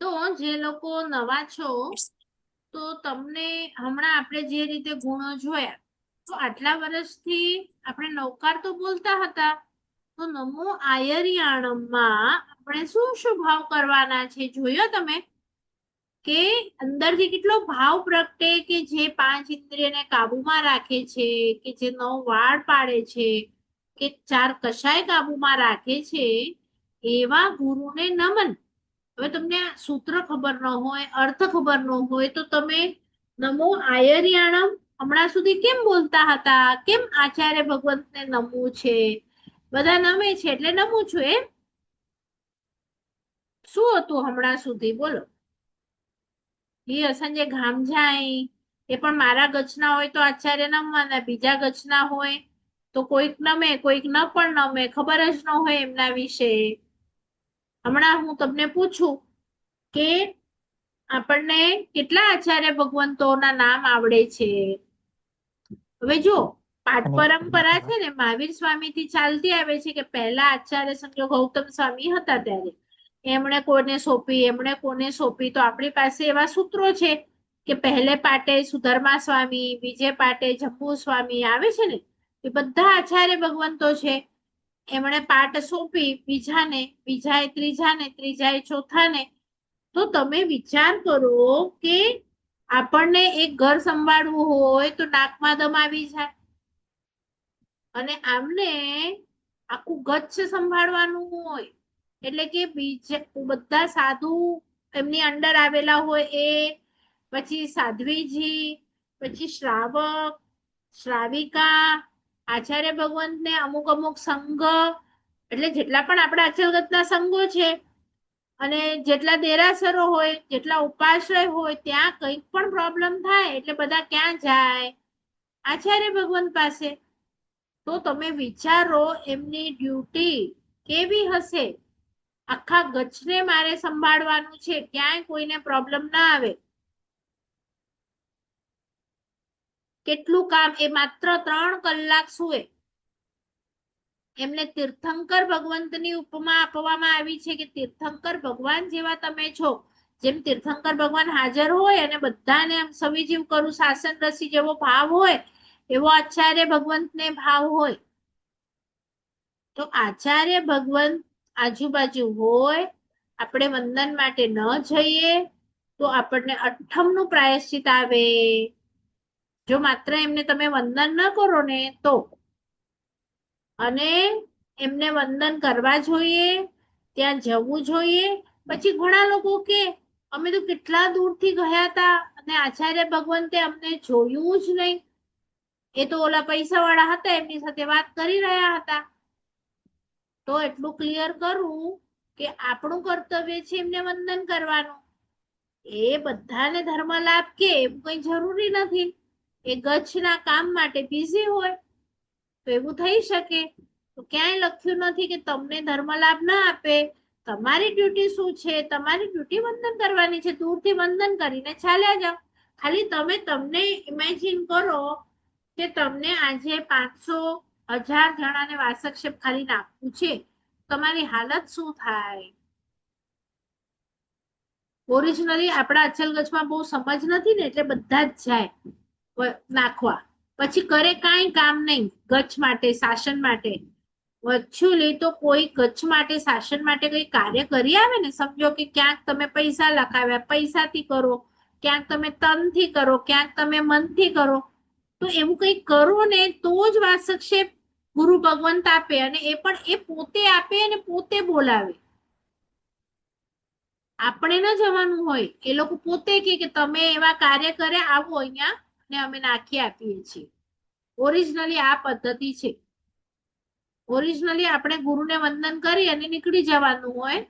તો જે લોકો નવા છો, તો તમને હમણાં આપણે જે રીતે ગુણો જોયા, તો આટલા વર્ષથી આપણે નવકાર તો બોલતા હતા, તો નમો આયર્યાણમમાં આપણે શું શું ભાવ કરવાના છે જોયો તમે? કે અંદરથી કેટલો ભાવ પ્રગટે, કે જે પાંચ ઇન્દ્રિયને કાબુમાં રાખે છે, કે જે 9 વાળ પાડે છે, કે 4 કષાય કાબુમાં રાખે છે, એવા ગુરુને નમન. હવે તમને આ સૂત્ર ખબર ન હોય, અર્થ ખબર ન હોય, તો તમે નમો આયર્યાણમ હમણાં સુધી કેમ બોલતા હતા? કેમ આચાર્ય ભગવંતને નમવું છે? બધા નમે છે એટલે નમું છું એમ? શું હતું હમણાં સુધી? બોલો. એ અસંજય ઘામ જાય, એ પણ મારા ગચના હોય તો આચાર્ય નમવાના, બીજા ગચના હોય તો કોઈક નમે, કોઈક ન પણ નમે, ખબર જ ન હોય એમના વિશે. હમણાં હું તમને પૂછું કે આપણને કેટલા આચાર્ય ભગવંતોના નામ આવડે છે? હવે જો પાઠ અને પરંપરા છે ને મહાવીર સ્વામી થી ચાલતી આવે છે, કે પહેલા આચાર્ય સંતો ગૌતમ સ્વામી હતા ત્યારે એમણે કોને સોંપી, એમણે કોને સોંપી, તો આપણી પાસે એવા સૂત્રો છે કે પહેલે પાટે સુધર્મા સ્વામી, બીજે પાટે જંબુ સ્વામી આવે છે ને, એ બધા આચાર્ય ભગવંતો છે. એમણે પાઠ સોંપી બીજાને, બીજાએ ત્રીજાને, ત્રીજાએ ચોથાને. તો તમે વિચાર કરો કે આપણને એક ઘર સંભાળવું હોય તો નાકમાં દમ આવી જાય, અને આમને આખું ગચ્છ સંભાળવાનું હોય, એટલે કે બીજા બધા સાધુ એમની અંડર આવેલા હોય એ, પછી સાધ્વીજી, પછી શ્રાવક, શ્રાવિકા, આચાર્ય ભગવંતને અમુક અમુક સંઘ, એટલે જેટલા પણ આપણા અચલગતના સંઘો છે, અને જેટલા દેરાસરો હોય, જેટલા ઉપાશ્રય હોય, ત્યાં કંઈક પણ પ્રોબ્લેમ થાય એટલે બધા ક્યાં જાય? આચાર્ય ભગવંત પાસે. તો તમે વિચારો એમની ડ્યુટી કેવી હશે? આખા ગચ્છને મારે સંભાળવાનું છે, ક્યાંય કોઈને પ્રોબ્લેમ ના આવે. કેટલું કામ! એ માત્ર 3 કલાક સુવે. એમને તીર્થંકર ભગવંતની ઉપમા આપવામાં આવી છે, કે તીર્થંકર ભગવાન જેવા તમે છો. જેમ તીર્થંકર ભગવાન હાજર હોય અને બધાને સવિજીવ કરું શાસન રસી જેવો ભાવ હોય, એવો આચાર્ય ભગવંતને ભાવ હોય. તો આચાર્ય ભગવંત આજુબાજુ હોય, આપણે વંદન માટે ન જઈએ તો આપણને અઠ્ઠમનું પ્રાયશ્ચિત આવે. જો માત્ર એમને તમે વંદન ન કરો ને તો. અને એમને વંદન કરવા જોઈએ, ત્યાં જવું જોઈએ. પછી ઘણા લોકો કે અમે તો કેટલા દૂરથી ગયા હતા અને આચાર્ય ભગવંતે અમને જોયું જ નહીં. એ તો ઓલા પૈસા વાળા હતા, એમની સાથે વાત કરી રહ્યા હતા. તો એટલું ક્લિયર કરું કે આપણું કર્તવ્ય છે એમને વંદન કરવાનું. એ બધાને ધર્મ લાભ કે એવું કઈ જરૂરી નથી. એ ગચ્છના કામ માટે બિઝી હોય તો એવું થઈ શકે. તો ક્યાંય લખ્યું નથી કે તમને ધર્મ લાભ ના આપે. તમારી ડ્યુટી શું છે? તમારી ડ્યુટી વંદન કરવાની છે. દૂરથી વંદન કરીને ચાલ્યા જાઓ. ખાલી તમે તમને ઇમેજિન કરો કે તમને આજે 500,000 જણાને વાસક્ષેપ ખાલી નાખવું છે, તમારી હાલત શું થાય? ઓરિજિનલી આપણા અચલગચમાં બહુ સમજ નથી ને, એટલે બધા જ જાય નાખવા. પછી કરે કાંઈ કામ નહીં ગચ્છ માટે, શાસન માટે. એકચ્યુઅલી તો કોઈ ગચ્છ માટે, શાસન માટે કઈ કાર્ય કરી આવે ને, સમજો કે ક્યાંક તમે પૈસા લખાવ્યા, પૈસાથી કરો, ક્યાંક તમે તનથી કરો, ક્યાંક તમે મનથી કરો, તો એવું કઈ કરો ને તો જ વાસક્ષેપ ગુરુ ભગવંત આપે. અને એ પણ એ પોતે આપે અને પોતે બોલાવે. આપણે ન જવાનું હોય. એ લોકો પોતે કે તમે એવા કાર્ય કરે આવો અહીંયા, ને અમે નાખી આપીએ છીએ. ઓરિજિનલી આ પદ્ધતિ છે. ઓરિજિનલી આપણે ગુરુને વંદન કરી અને નીકળી જવાનું હોય.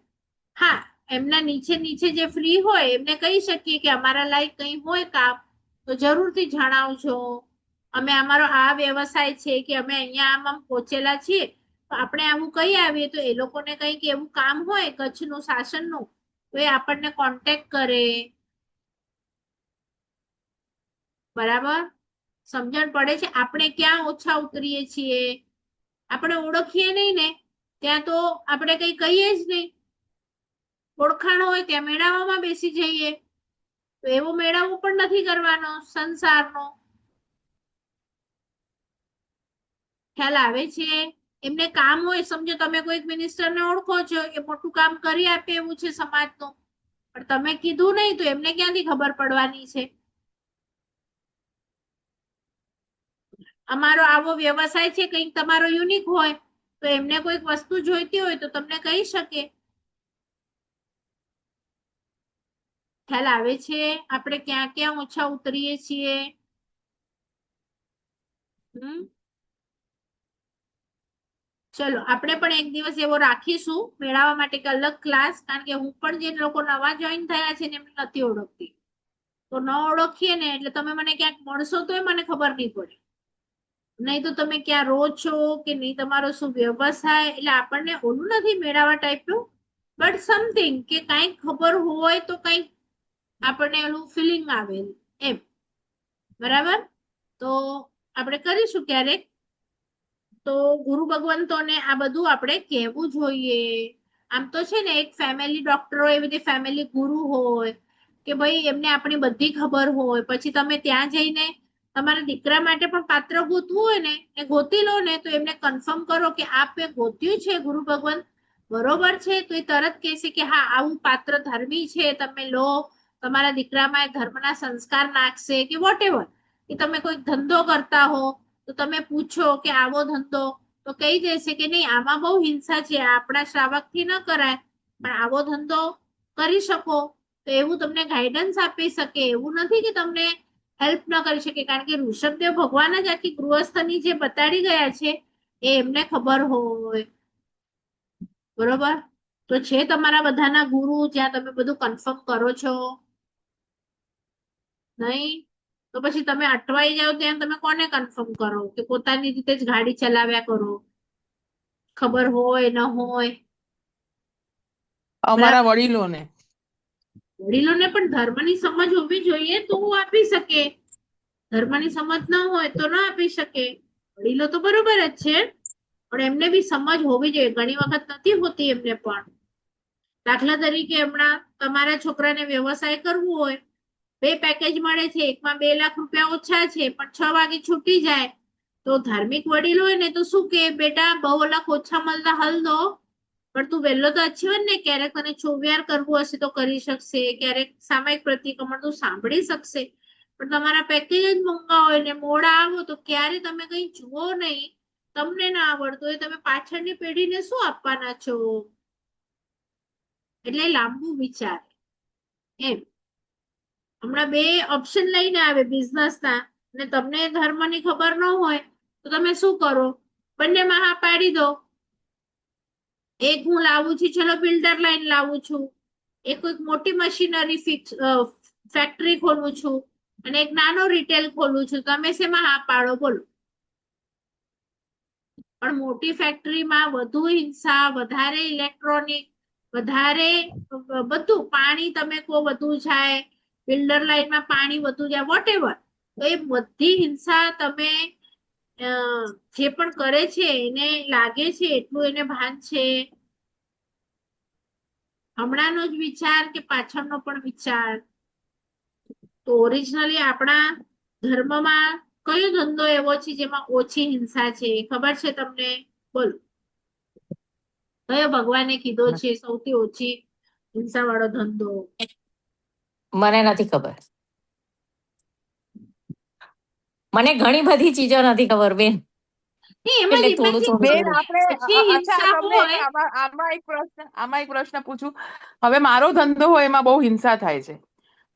હા, એમના નીચે નીચે જે ફ્રી હોય એમને કહી શકીએ કે અમારા લાયક કંઈ હોય કામ તો જરૂરથી જણાવજો. અમે અમારો આ વ્યવસાય છે કે અમે અહીંયા આમ પહોંચેલા છીએ, તો આપણે આવું કહી આવીએ તો એ લોકોને કંઈક એવું કામ હોય કચ્છનું શાસનનું, તો એ આપણને કોન્ટેક્ટ કરે. બરાબર સમજણ પડે છે? આપણે ક્યાં ઓછા ઉતરીએ છીએ, આપણે ઓળખીએ નહીં ને ત્યાં તો આપણે કઈ કહીએ જ નહીં. ઓળખાણ હોય ત્યાં મેળાવામાં બેસી જઈએ. તો એવો મેળાવો પણ નથી કરવાનો સંસારનો. ખ્યાલ આવે છે? એમને કામ હોય, સમજો તમે કોઈ મિનિસ્ટરને ઓળખો છો, એ મોટું કામ કરી આપે એવું છે સમાજનું, પણ તમે કીધું નહીં તો એમને ક્યાંથી ખબર પડવાની છે? અમારો આવો વ્યવસાય છે, કંઈક તમારો યુનિક હોય તો એમને કોઈક વસ્તુ જોઈતી હોય તો તમને કહી શકે. ખ્યાલ આવે છે આપણે ક્યાં ક્યાં ઓછા ઉતરીએ છીએ? ચલો આપણે પણ એક દિવસ એવો રાખીશું મેળાવા માટે એક અલગ ક્લાસ, કારણ કે હું પણ જે લોકો નવા જોઈન થયા છે ને એમને નથી ઓળખતી. તો ન ઓળખીએ ને એટલે તમે મને ક્યાંક મળશો તો મને ખબર નહીં પડે, નહીં તો તમે ક્યાં રહો છો કે નહીં, તમારો શું વ્યવસાય, એટલે આપણને ઓલું નથી મેળાવા ટાઈપનું, બટ સમથિંગ કે કંઈક ખબર હોય તો કંઈક આપણને ઓલું ફિલિંગ આવે એમ. બરાબર? તો આપણે કરીશું ક્યારેક. તો ગુરુ ભગવંતોને આ બધું આપણે કહેવું જોઈએ. આમ તો છે ને એક ફેમિલી ડોક્ટર હોય, એવી રીતે ફેમિલી ગુરુ હોય કે ભાઈ એમને આપણી બધી ખબર હોય. પછી તમે ત્યાં જઈને તમારા દીકરા માટે પણ પાત્ર ગોતવું હોય ને એ ગોતી લો ને, તો એમને કન્ફર્મ કરો કે આપે ગોત્યું છે ગુરુ ભગવંત બરોબર છે, તો એ તરત કહેશે કે હા આવું પાત્ર ધર્મી છે, તમે લો. તમારા દીકરામાં એ ધર્મના સંસ્કાર નાખશે કે વોટ એવર. કે તમે કોઈ ધંધો કરતા હો તો તમે પૂછો કે આવો ધંધો, તો કહી દેશે કે નહીં આમાં બહુ હિંસા છે, આપણા શ્રાવકથી ન કરાય, પણ આવો ધંધો કરી શકો. તો એવું તમને ગાઈડન્સ આપી શકે. એવું નથી કે તમને હેલ્પ ન કરી શકે, કારણ કે ઋષભદેવ ભગવાન જ આખી ગૃહસ્થની જે બતાડી ગયા છે એ એમને ખબર હોય. બરોબર? તો છે તમારા બધાના ગુરુ જ્યાં તમે બધું કન્ફર્મ કરો છો? નહીં? તો પછી તમે અટવાઈ જાઓ ત્યાં તમે કોને કન્ફર્મ કરો? કે પોતાની રીતે જ ગાડી ચલાવ્યા કરો? ખબર હોય ન હોય. અમારા વડીલોને વડીલોને પણ ધર્મની સમજ હોવી જોઈએ તો હું આપી શકે. ધર્મની સમજ ન હોય તો ન આપી શકે. વડીલો તો બરોબર જ છે, પણ એમને બી સમજ હોવી જોઈએ. ઘણી વખત નથી હોતી એમને પણ. દાખલા તરીકે હમણાં તમારા છોકરાને વ્યવસાય કરવું હોય, 2 પેકેજ મળે છે, એકમાં 2 લાખ રૂપિયા ઓછા છે પણ 6 વાગે છૂટી જાય, તો ધાર્મિક વડીલ હોય ને તો શું કે બેટા 2 લાખ ઓછા મળતા હલ દો, પણ તું વહેલો તો અચીવન ને, ક્યારેક તને ચોવિહાર કરવું હશે તો કરી શકશે, ક્યારેક સામાયિક પ્રતિક્રમણ તું સાંભળી શકશે. પણ તમારા પેકેજ જ મોંઘા હોય ને મોડા આવો તો ક્યારે તમે કઈ જુઓ નહીં, તમને ના આવડતું હોય, તમે પાછળની પેઢીને શું આપવાના છો? એટલે લાંબુ વિચાર એમ. હમણાં 2 ઓપ્શન લઈને આવે બિઝનેસના, ને તમને ધર્મની ખબર ન હોય તો તમે શું કરો? બંનેમાં હા પાડી દો. એક હું લાવું છું, ચલો બિલ્ડર લાઈન લાવું છું, એક કોઈક મોટી મશીનરી ફેક્ટરી ખોલું છું, અને એક નાનો રિટેલ ખોલું છું. તમે શેમાં હા પાડો બોલો? પણ મોટી ફેક્ટરીમાં વધુ હિંસા, વધારે ઇલેક્ટ્રોનિક, વધારે બધું, પાણી તમે કહો વધુ જાય, બિલ્ડર લાઈનમાં પાણી વધુ જાય, વોટ એવર. તો એ બધી હિંસા તમે જે પણ કરે છે એને લાગે છે એટલું એને ભાન છે? હમણાંનો જ વિચાર કે પાછળનો પણ વિચાર? તો ઓરિજિનલી આપણા ધર્મમાં કયો ધંધો એવો છે જેમાં ઓછી હિંસા છે? ખબર છે તમને? બોલો, કયો ભગવાને કીધો છે સૌથી ઓછી હિંસા વાળો ધંધો? મને નથી ખબર. મને ઘણી બધી ચીજો નથી ખબર બેન, એમાં એટલે થોડું થોડું બેન થોડું. આપણે પછી અચ્છા હિંસા તમને હોય. આમાં એક પ્રશ્ન પૂછું. હવે મારો ધંધો હોય એમાં બહુ હિંસા થાય છે,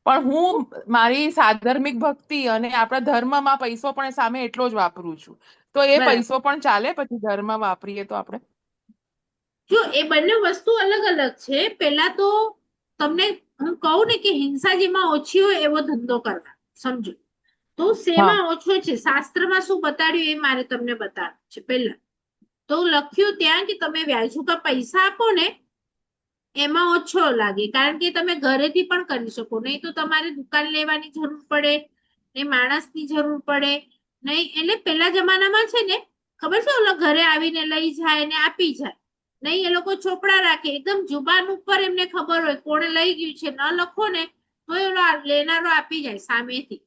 પણ હું મારી સાધર્મિક ભક્તિ અને આપણા ધર્મમાં પૈસો પણ સામે એટલો જ વાપરું છું, તો એ બરાબર. પૈસો પણ ચાલે પછી ધર્મ વાપરીએ તો આપણે? જો એ બંને વસ્તુ અલગ અલગ છે. પેલા તો તમને હું કહું ને કે હિંસા જેમાં ઓછી હોય એવો ધંધો કરવા, સમજો. તો હા શેમાં ઓછો છે શાસ્ત્રમાં શું બતાડ્યું એ મારે તમને બતાડવું છે. પેલા તો લખ્યું ત્યાં કે તમે વ્યાજુકા પૈસા આપો ને એમાં ઓછો લાગે, કારણ કે તમે ઘરેથી પણ કરી શકો. નહીં તો તમારે દુકાન લેવાની જરૂર પડે, ને માણસની જરૂર પડે નહીં. એટલે પેલા જમાનામાં છે ને ખબર છે ઓલો ઘરે આવીને લઈ જાય ને આપી જાય. નહીં, એ લોકો ચોપડા રાખે એકદમ જુબાન ઉપર, એમને ખબર હોય કોણે લઈ ગયું છે. ન લખો ને તો ઓલો લેનારો આપી જાય સામેથી,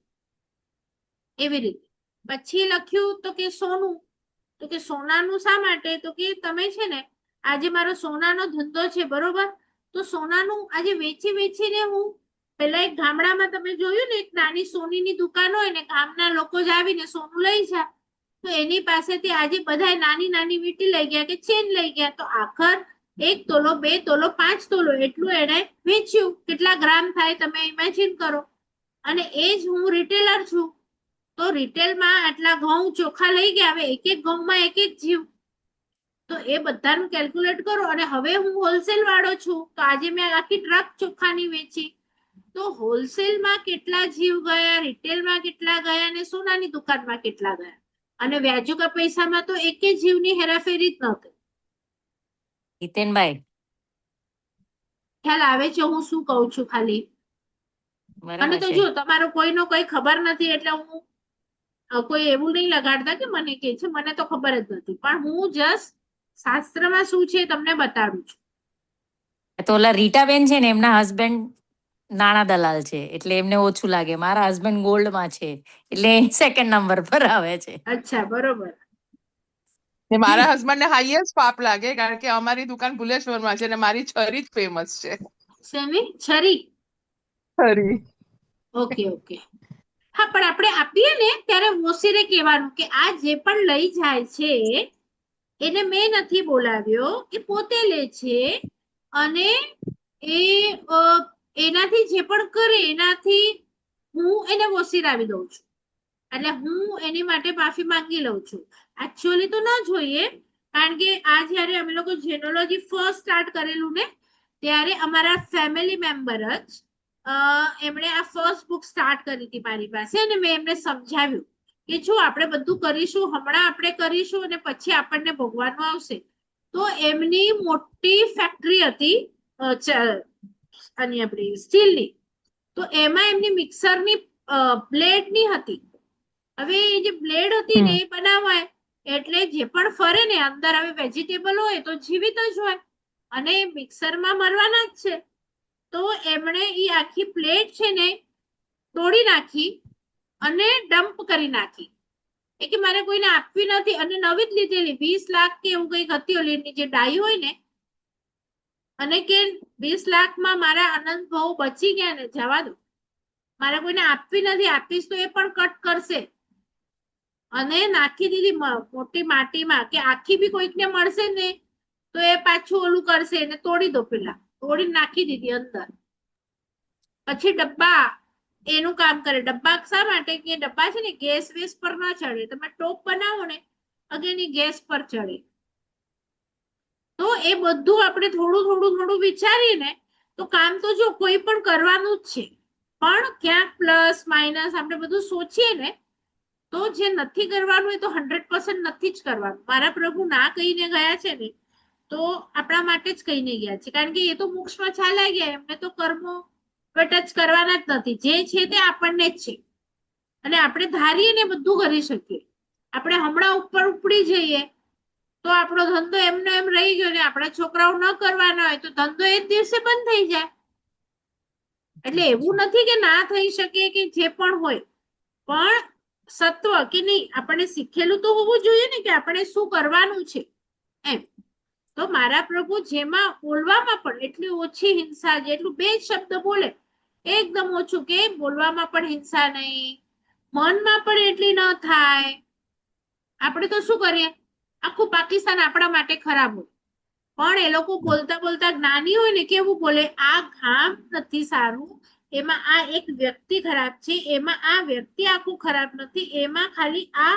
એવી રીતે. પછી લખ્યું તો કે સોનું, તો કે સોનાનું શા માટે, તો કે તમે છે ને આજે મારો સોનાનો ધંધો છે, બરોબર, તો સોનાનું આજે વેચી વેચીને હું, પેલા એક ગામડામાં તમે જોયું ને એક નાની સોનીની દુકાન હોય ને, ગામના લોકો જ આવીને સોનું લઈ જાય, તો એની પાસેથી આજે બધા નાની નાની વીંટી લઈ ગયા કે ચેન લઈ ગયા, તો આખર 1 તોલો 2 તોલો 5 તોલો એટલું એને વેચ્યું. કેટલા ગ્રામ થાય તમે ઇમેજિન કરો. અને એ જ હું રિટેલર છું, તો રિટેલમાં આટલા ઘઉં ચોખા લઈ ગયા, હવે એક એક ઘઉંમાં એક એક જીવ, તો એ બધાનું કેલ્ક્યુલેટ કરો. અને હવે હું હોલસેલ વાળો છું, તો આજે મેં આખી ટ્રક ચોખાની વેચી, તો હોલસેલમાં કેટલા જીવ ગયા, રિટેલમાં કેટલા ગયા, અને સોનાની દુકાનમાં કેટલા ગયા. અને વ્યાજુકા પૈસામાં તો એકે જીવની હેરાફેરી જ નહોતી. હિતેનભાઈ, ખ્યાલ આવે છે હું શું કહું છું ખાલી? અને બરાબર તો છે. જો તમારો કોઈનો કોઈ ખબર નથી એટલે હું કોઈ એવું નહીં લગાડતા કે મને કે છે, મને તો ખબર જ નથી, પણ હું જસ્ટ શાસ્ત્રમાં શું છે તમને બતાડું છું. તો ઓલા રીટાબેન છે ને, એમના હસબન્ડ નાણાં દલાલ છે, એટલે એમને ઓછું લાગે. મારા હસબન્ડ ગોલ્ડમાં છે, એટલે સેકન્ડ નંબર પર આવે છે. અચ્છા, બરોબર. ને મારા હસબન્ડ ને હાઈએસ્ટ પાપ લાગે, કારણ કે અમારી દુકાન ભુલેશ્વરમાં છે અને મારી છરી જ ફેમસ છે. શેની છરી? છરી. Okay okay. હા, પણ આપણે આપીએ ને ત્યારે મોસીરે કહેવાનું કે આ જે પણ લઈ જાય છે એને મેં નથી બોલાવ્યો, એ પોતે લે છે, અને એ એનાથી જે પણ કરે એનાથી હું એને વસીરાવી દઉં છું, એટલે હું એની માટે માફી માંગી લઉં છું. એકચ્યુઅલી તો ના જોઈએ, કારણ કે આ જ્યારે અમે લોકો જેનોલોજી ફર્સ્ટ સ્ટાર્ટ કરેલું ને, ત્યારે અમારા ફેમિલી મેમ્બર જ એમણે આ ફર્સ્ટ બુક સ્ટાર્ટ કરી હતી મારી પાસે, અને મેં એમને સમજાવ્યું કે જો આપણે બધું કરીશું, હમણાં આપણે કરીશું અને પછી આપણને ભોગવાનું આવશે. તો એમની મોટી ફેક્ટરી હતી આની આપણી સ્ટીલની, તો એમાં એમની મિક્સરની બ્લેડની હતી. હવે એ જે બ્લેડ હતી ને એ બનાવાય એટલે જે પણ ફરે ને અંદર, હવે વેજીટેબલ હોય તો જીવિત જ હોય, અને મિક્સરમાં મરવાના જ છે. તો એમણે ઈ આખી પ્લેટ છે ને તોડી નાખી અને ડમ્પ કરી નાખી. એ કે મારે કોઈને આપવી નથી, અને નવી જ લીધેલી 20 લાખ કે એવું કઈક હતી ઓલી જે ડાઈ હોય ને, અને કે 20 લાખમાં મારા આનંદ ભાવ બચી ગયા ને, જવા દો, મારે કોઈને આપવી નથી, આપીશ તો એ પણ કટ કરશે. અને નાખી દીધી મોટી માટીમાં, કે આખી બી કોઈકને મળશે ને તો એ પાછું ઓલું કરશે, ને તોડી દો, પેલા તોડી નાખી દીધી અંદર. પછી ડબ્બા એનું કામ કરે. ડબ્બા શા માટે? કે ડબ્બા છે ને ગેસ વેસ પર ના ચડે, તમે ટોપ બનાવો ને અગેની ગેસ પર ચડે. તો એ બધું આપણે થોડું થોડું થોડું વિચારીને તો કામ તો જો કોઈ પણ કરવાનું જ છે, પણ ક્યાંક પ્લસ માઇનસ આપણે બધું સોચીએ ને, તો જે નથી કરવાનું એ તો 100% નથી જ કરવાનું. મારા પ્રભુ ના કહીને ગયા છે ને, તો આપણા માટે જ કહીને ગયા છે, કારણ કે એ તો મોક્ષમાં ચાલ્યા ગયા, એમને તો કર્મો ટચ કરવાના જ નથી. જે છે તે આપણને જ છે, અને આપણે ધારીએ ને બધું કરી શકીએ. આપણે હમણાં ઉપર ઉપડી જઈએ તો આપણો ધંધો એમને એમ રહી ગયો, ને આપણા છોકરાઓ ન કરવાના હોય તો ધંધો એ જ દિવસે બંધ થઈ જાય. એટલે એવું નથી કે ના થઈ શકે કે જે પણ હોય, પણ સત્વ કે નહીં, આપણે શીખેલું તો હોવું જોઈએ ને કે આપણે શું કરવાનું છે એમ. તો મારા પ્રભુ જેમાં બોલવામાં પણ એટલી ઓછી હિંસા, જેટલું 2 શબ્દ બોલે એકદમ ઓછું, કે બોલવામાં પણ હિંસા નહીં, મનમાં પણ એટલી ન થાય. આપણે તો શું કરીએ, આખું પાકિસ્તાન આપણા માટે ખરાબ હોય, પણ એ લોકો બોલતા બોલતા જ્ઞાની હોય ને કેવું બોલે, આ ગામ નથી સારું, એમાં આ એક વ્યક્તિ ખરાબ છે, એમાં આ વ્યક્તિ આખું ખરાબ નથી, એમાં ખાલી આ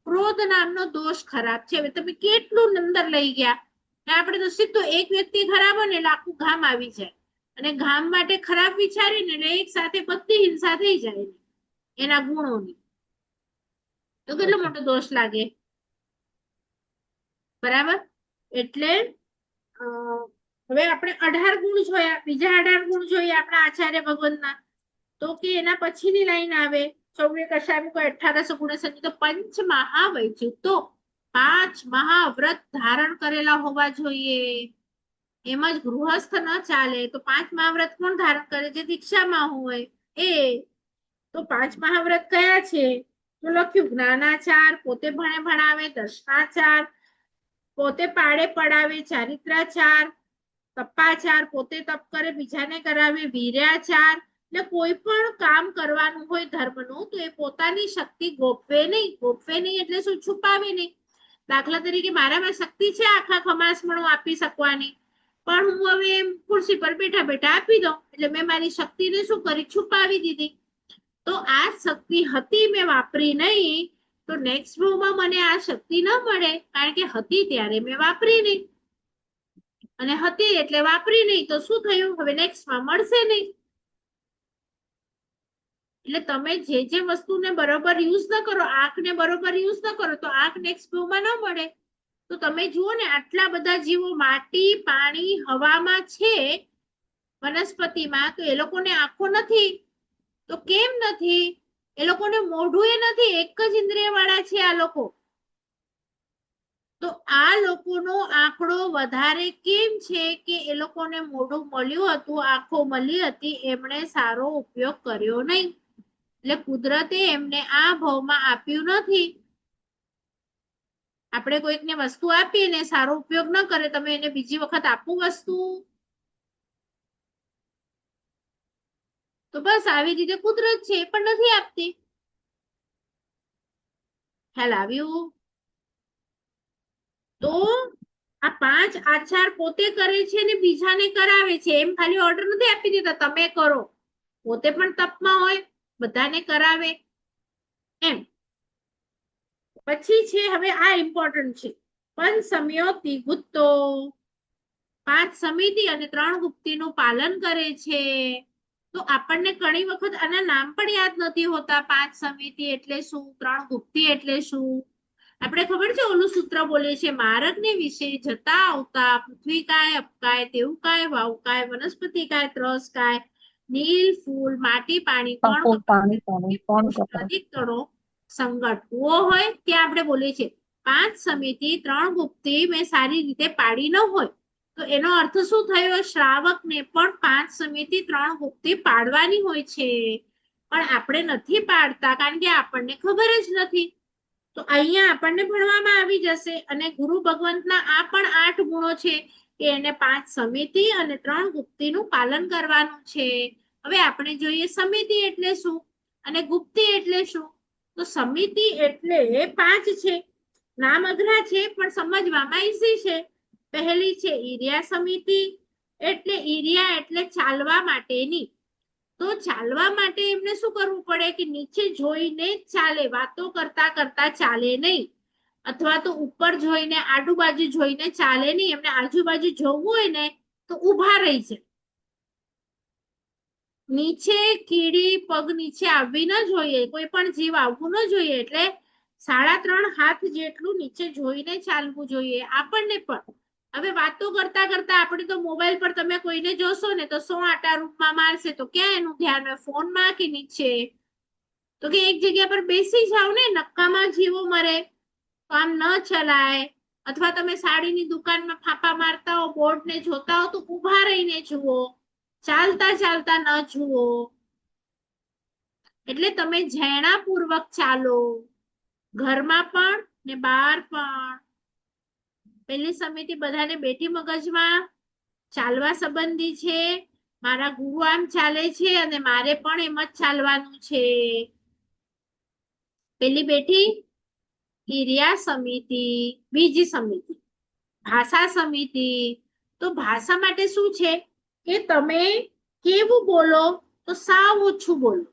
ક્રોધ નામનો દોષ ખરાબ છે. હવે તમે કેટલું અંદર લઈ ગયા. આપણે તો સીધું એક વ્યક્તિ ખરાબ હોય ને એટલે આખું ગામ આવી જાય, અને ગામ માટે ખરાબ વિચારીને એટલે એક સાથે બધી હિંસા થઈ જાય એના ગુણોની. તો કેટલો મોટો દોષ લાગે, બરાબર? એટલે હવે આપણે 18 ગુણ જોયા, બીજા 18 ગુણ જોઈએ આપણા આચાર્ય ભગવંતના, તો કે એના પછીની લાઈન આવે 24 કશામિકો 18 ગુણ સંયુક્ત પંચ મહાવૈચિતો. 5 મહાવ્રત ધારણ કરેલા હોવા જોઈએ. એમ જ ગૃહસ્થ ન ચાલે તો 5 મહાવ્રત કોણ ધારણ કરે? જે દીક્ષામાં હોય એ. તો 5 મહાવ્રત કયા છે? તો લખ્યું જ્ઞાનાચાર, પોતે ભણાવે, દર્શનાચાર, પોતે પાડે પડાવે, ચારિત્રાચાર, તપાચાર, પોતે તપ કરે બીજાને કરાવે, વીર્યાચાર. એટલે કોઈ પણ કામ કરવાનું હોય ધર્મનું તો એ પોતાની શક્તિ ગોપવે નહીં એટલે શું? છુપાવે નહીં. દાખલા તરીકે મારામાં શક્તિ છે આખા ખમાસમણું આપી શકવાની, પણ હું હવે ખુરશી પર બેઠા બેઠા આપી દઉં એટલે મેં મારી શક્તિને શું કરી? છુપાવી દીધી. તો આ શક્તિ હતી મેં વાપરી નહીં, તો નેક્સ્ટ ભાવમાં મને આ શક્તિ ન મળે, કારણ કે હતી ત્યારે મેં વાપરી નહીં, અને હતી એટલે વાપરી નહીં. તો શું થયું? હવે નેક્સ્ટમાં મળશે નહીં. એટલે તમે જે વસ્તુને બરોબર યુઝ ન કરો, આંખને બરોબર યુઝ ન કરો, તો આંખ નેક્સ્ટ ભાવમાં ન મળે. તો તમે જુઓ ને, આટલા બધા જીવો માટી, પાણી, હવામાં છે, વનસ્પતિમાં, તો એ લોકોને આંખો નથી. તો કેમ નથી? એ લોકોને મોઢું એ નથી, એક જ ઇન્દ્રિય વાળા છે આ લોકો. તો આ લોકોનો આંકડો વધારે કેમ છે? કે એ લોકોને મોઢું મળ્યું હતું, આંખો મળી હતી, એમણે સારો ઉપયોગ કર્યો નહીં. એટલે કુદરતે એમને આ ભાવમાં આપ્યું નથી. આપણે કોઈકને વસ્તુ આપીએ ને સારો ઉપયોગ ન કરે, તમે એને બીજી વખત આપો વસ્તુ, તો બસ આવી રીતે કુદરત છે પણ નથી આપતી. ખ્યાલ આવ્યું? તો આ 5 આચાર પોતે કરે છે ને બીજાને કરાવે છે. એમ ખાલી ઓર્ડર નથી આપી દેતા તમે કરો, પોતે પણ તપમાં હોય, બધાને કરાવે એમ. પછી છે, હવે આ ઇમ્પોર્ટન્ટ છે, પંચ સમયોતિ ગુપ્તો, 5 સમિતિ અને 3 ગુપ્તીનું પાલન કરે છે. તો આપણને ઘણી વખત આના નામ પણ યાદ નથી હોતા. 5 સમિતિ એટલે શું? 3 ગુપ્તી એટલે શું? આપણે ખબર છે ઓલું સૂત્ર બોલે છે, માર્ગને વિશે જતા આવતા પૃથ્વી કાય, અપકાય, તેવું કાય, વાવ કાય, વનસ્પતિ કાય, ત્રસ કાય, નીલ ફૂલ, માટી, પાણી, કોણ અધિક તણો સંગઠવો હોય ત્યાં આપણે બોલીએ છીએ 5 સમિતિ 3 ગુપ્તી મેં સારી રીતે પાડી ન હોય, તો એનો અર્થ શું થયો? શ્રાવકને પણ 5 સમિતિ 3 ગુપ્તી પાડવાની હોય છે, પણ આપણે નથી પાડતા કારણ કે આપણને ખબર જ નથી. તો અહીંયા આપણને ભણવામાં આવી જશે. અને ગુરુ ભગવંતના આ પણ 8 ગુણો છે કે એને 5 સમિતિ અને 3 ગુપ્તીનું પાલન કરવાનું છે. હવે આપણે જોઈએ સમિતિ એટલે શું અને ગુપ્તી એટલે શું. તો સમિતિ એટલે 5 છે, નામ અઘરા છે પણ સમજવામાં ઈઝી છે. પહેલી છે ઈર્યા સમિતિ, એટલે ઈર્યા એટલે ચાલવા માટેની. તો ચાલવા માટે એમને શું કરવું પડે? કે નીચે જોઈને જ ચાલે, વાતો કરતા કરતા ચાલે નહીં, અથવા તો ઉપર જોઈને આજુબાજુ જોઈને ચાલે નહીં. એમને આજુબાજુ જોવું હોય ને તો ઊભા રહી જાય. નીચે કીડી પગ નીચે આવવી ન જોઈએ, કોઈ પણ જીવ આવવું ન જોઈએ. એટલે 3.5 હાથ જેટલું નીચે જોઈને ચાલવું જોઈએ આપણને પણ. હવે વાતો કરતા કરતા આપણે તો મોબાઈલ પર તમે કોઈને જોશો ને તો 100 આટા રૂમમાં મારશે, તો ક્યાં એનું ધ્યાન હોય? ફોનમાં કે નીચે? તો કે એક જગ્યા પર બેસી જાવ ને, નક્કામાં જીવો મરે, તો આમ ન ચલાય. અથવા તમે સાડીની દુકાનમાં ફાંપા મારતા હો, બોર્ડ ને જોતા હો, તો ઊભા રહીને જુઓ, ચાલતા ચાલતા ન જુઓ. એટલે તમે જૈણાપૂર્વક ચાલો, ઘરમાં પણ ને બહાર પણ. પેલી સમિતિ બધાને બેઠી મગજમાં ચાલવા સંબંધી છે. મારા ગુરુ આમ ચાલે છે અને મારે પણ એમ જ ચાલવાનું છે. પેલી બેઠી ઈર્યા સમિતિ. બીજી સમિતિ ભાષા સમિતિ. તો ભાષા માટે શું છે કે તમે કેવું બોલો? તો સાવ ઓછું બોલો.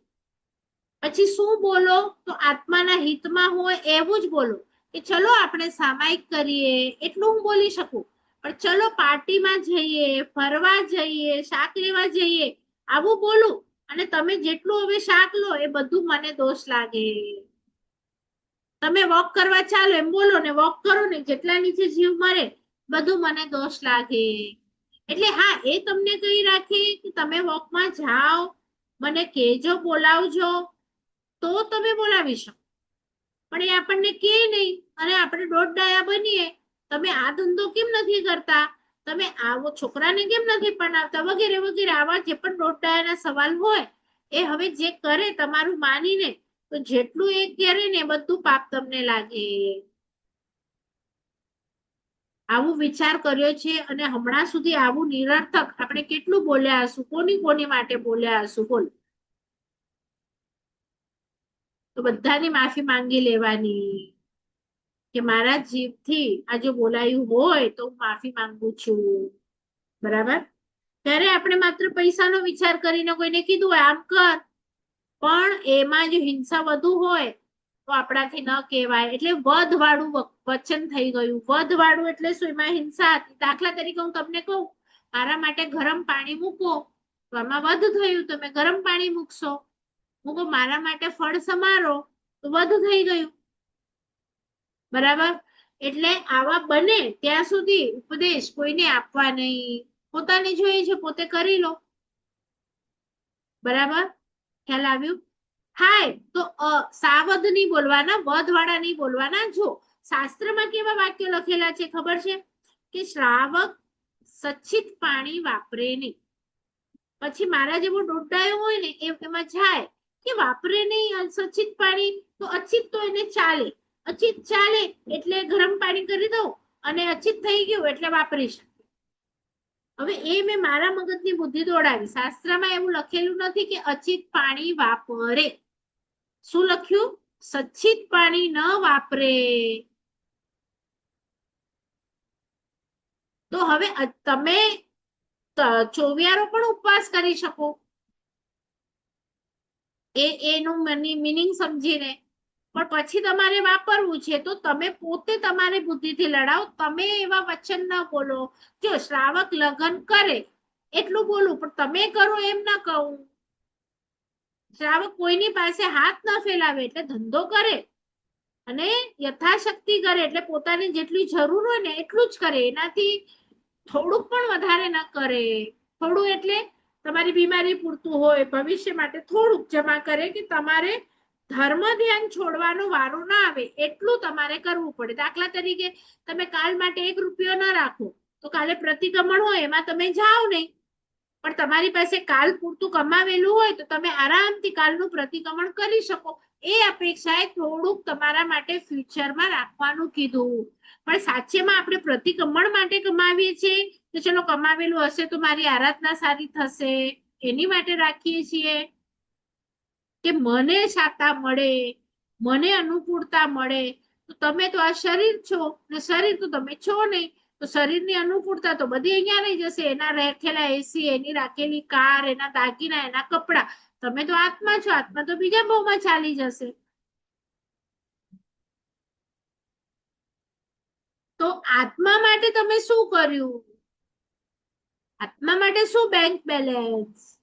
પછી શું બોલો? તો આત્માના હિતમાં હોય એવું જ બોલો. કે ચલો આપણે સામાયિક કરીએ એટલું હું બોલી શકું, પણ ચલો પાર્ટીમાં જઈએ, ફરવા જઈએ, શાક લેવા જઈએ, આવું બોલું. અને તમે જેટલું હવે શાક લો એ બધું મને દોષ લાગે. તમે વોક કરવા ચાલો એમ બોલો ને વોક કરો ને, જેટલા નીચે જીવ મરે બધું મને દોષ લાગે. એટલે હા, એ તમને કહી રાખે કે તમે વોકમાં જાઓ, મને કહેજો, બોલાવજો, તો તમે બોલાવી શકો. પણ એ આપણને કે નહીં અને આપણે દોઢ ડાયા બનીએ. તમે આ ધંધો કેમ નથી કરતા, તમે આવો છોકરાને કેમ નથી ભણાવતા, વગેરે વગેરે આવા જે પણ દોઢ ડાયાના સવાલ હોય એ હવે જે કરે તમારું માનીને, તો જેટલું એ કરે ને એ બધું પાપ તમને લાગે. આવું વિચાર કર્યો છે અને હમણાં સુધી આવું નિરર્થક આપણે કેટલું બોલ્યા હશું, કોની માટે બોલ્યા હશું, બોલ. તો બધાની માફી માંગી લેવાની કે મારા જીભથી આ જો બોલાયું હોય તો હું માફી માંગુ છું. બરાબર. ત્યારે આપણે માત્ર પૈસાનો વિચાર કરીને કોઈને કીધું હોય આમ કર, પણ એમાં જો હિંસા વધુ હોય તો આપણાથી ન કહેવાય. એટલે વધ વાળું વચન થઈ ગયું. વધ વાળું એટલે શું? એમાં હિંસા હતી. દાખલા તરીકે હું તમને કહું, મારા માટે ગરમ પાણી મૂકો, તો આમાં વધ થયું, તમે ગરમ પાણી મૂકશો. હું કહું મારા માટે ફળ સમારો, તો વધ થઈ ગયું. બરાબર. એટલે આવા બને ત્યાં સુધી ઉપદેશ કોઈને આપવા નહીં. પોતાને જોઈએ છે પોતે કરી લો. બરાબર. ખ્યાલ આવ્યું? હાય તો સાવધ નહીં બોલવાના, વધ વાળા નહીં બોલવાના. જો શાસ્ત્રમાં કેવા વાક્યો લખેલા છે ખબર છે? કે શ્રાવક સચ્ચિત પાણી વાપરે નહીં. પછી મારા જેવો દોઢાયો હોય ને એમાં જાય કે વાપરે નહીં સચ્ચિત પાણી, તો અચિત તો એને ચાલે. અચિત ચાલે એટલે ગરમ પાણી કરી દઉં અને અચિત થઈ ગયું એટલે વાપરી શકે. હવે એ મેં મારા મગજની બુદ્ધિ દોડાવી. શાસ્ત્રમાં એવું લખેલું નથી કે અચિત પાણી વાપરે. શું લખ્યું? સચ્ચિત પાણી ન વાપરે. તો હવે તમે ચોવિયારો પણ ઉપવાસ કરી શકો એનું મિનિંગ સમજીને, પણ પછી તમારે વાપરવું છે તો તમે પોતે તમારી બુદ્ધિથી લડાવો. તમે એવા વચન ન બોલો. જો શ્રાવક લગ્ન કરે એટલું બોલું, પણ તમે કરો એમ ના કહું. શ્રાવક કોઈની પાસે હાથ ન ફેલાવે એટલે ધંધો કરે અને યથાશક્તિ કરે, એટલે પોતાની જેટલી જરૂર હોય ને એટલું જ કરે, એનાથી થોડુંક પણ વધારે ન કરે. થોડું એટલે તમારી બીમારી પૂરતું હોય, ભવિષ્ય માટે થોડુંક જમા કરે કે તમારે ધર્મ ધ્યાન છોડવાનો વારો ના આવે એટલું તમારે કરવું પડે. દાખલા તરીકે તમે કાલ માટે 1 રૂપિયો ના રાખો, તો કાલે પ્રતિક્રમણ હોય એમાં તમે જાઓ નહીં, પણ તમારી પાસે કાલ પૂરતું કમાવેલું હોય તો તમે આરામથી કાલનું પ્રતિક્રમણ કરી શકો. એ અપેક્ષાએ થોડુંક તમારા માટે ફ્યુચરમાં રાખવાનું કીધું. પણ સાચેમાં આપણે પ્રતિક્રમણ માટે કમાવીએ છીએ કે ચલો કમાવેલું હશે તો મારી આરાધના સારી થશે, એની માટે રાખીએ છીએ કે મને શાતા મળે, મને અનુકૂળતા મળે. તો તમે તો આ શરીર છો ને શરીર તો તમે છો નહીં, તો શરીરની અનુકૂળતા તો બધી અહીંયા રહી જશે. એના રાખેલા એસી, એની રાખેલી કાર, એના દાગીના, એના કપડા. તમે તો આત્મા છો, આત્મા તો બીજા ભાવમાં ચાલી જશે. તો આત્મા માટે તમે શું કર્યું? આત્મા માટે શું બેંક બેલેન્સ?